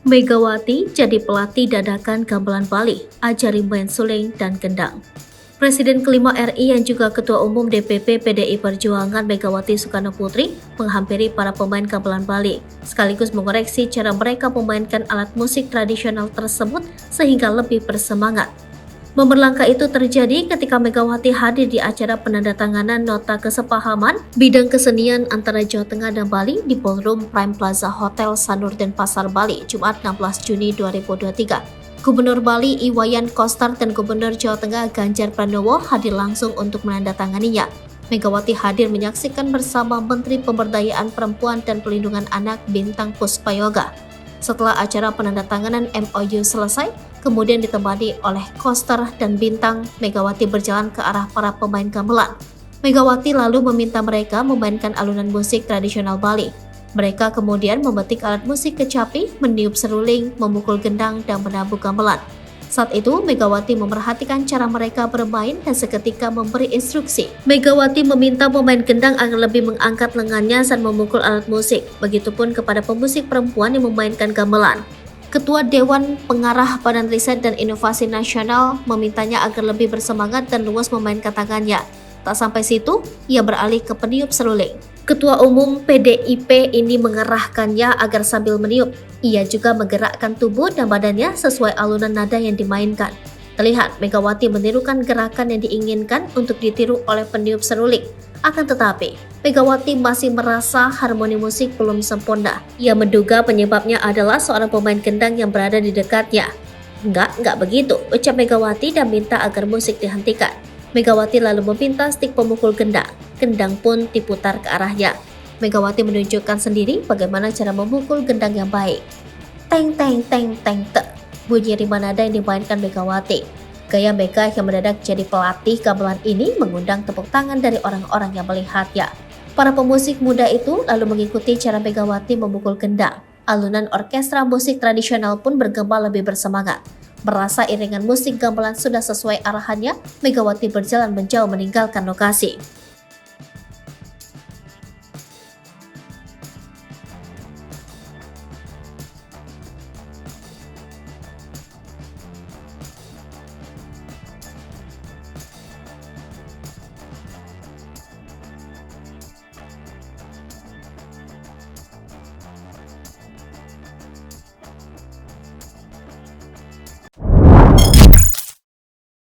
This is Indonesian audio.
Megawati jadi pelatih dadakan gamelan Bali, ajari main suling dan gendang. Presiden kelima RI yang juga Ketua Umum DPP PDI Perjuangan Megawati Soekarno Putri menghampiri para pemain gamelan Bali, sekaligus mengoreksi cara mereka memainkan alat musik tradisional tersebut sehingga lebih bersemangat. Momen langka itu terjadi ketika Megawati hadir di acara penandatanganan nota kesepahaman bidang kesenian antara Jawa Tengah dan Bali di Ballroom Prime Plaza Hotel Sanur Denpasar, Bali, Jumat 16 Juni 2023. Gubernur Bali Iwayan Koster dan Gubernur Jawa Tengah Ganjar Pranowo hadir langsung untuk menandatanganinya. Megawati hadir menyaksikan bersama Menteri Pemberdayaan Perempuan dan Pelindungan Anak Bintang Puspayoga. Setelah acara penandatanganan MOU selesai, kemudian ditemani oleh Koster dan Bintang, Megawati berjalan ke arah para pemain gamelan. Megawati lalu meminta mereka memainkan alunan musik tradisional Bali. Mereka kemudian memetik alat musik kecapi, meniup seruling, memukul gendang, dan menabuh gamelan. Saat itu, Megawati memerhatikan cara mereka bermain dan seketika memberi instruksi. Megawati meminta pemain gendang agar lebih mengangkat lengannya saat memukul alat musik. Begitupun kepada pemusik perempuan yang memainkan gamelan. Ketua Dewan Pengarah Badan Riset dan Inovasi Nasional memintanya agar lebih bersemangat dan luas memainkan tangannya. Tak sampai situ, ia beralih ke peniup seruling. Ketua Umum PDIP ini mengerahkannya agar sambil meniup, ia juga menggerakkan tubuh dan badannya sesuai alunan nada yang dimainkan. Terlihat Megawati menirukan gerakan yang diinginkan untuk ditiru oleh peniup seruling. Akan tetapi, Megawati masih merasa harmoni musik belum sempurna. Ia menduga penyebabnya adalah seorang pemain gendang yang berada di dekatnya. Enggak begitu, ucap Megawati dan minta agar musik dihentikan. Megawati lalu meminta stik pemukul gendang. Gendang pun diputar ke arahnya. Megawati menunjukkan sendiri bagaimana cara memukul gendang yang baik. Teng teng teng teng te, bunyi rima nada yang dimainkan Megawati. Gaya Mega yang mendadak jadi pelatih gamelan ini mengundang tepuk tangan dari orang-orang yang melihatnya. Para pemusik muda itu lalu mengikuti cara Megawati memukul gendang. Alunan orkestra musik tradisional pun bergema lebih bersemangat. Merasa iringan musik gamelan sudah sesuai arahannya, Megawati berjalan menjauh meninggalkan lokasi.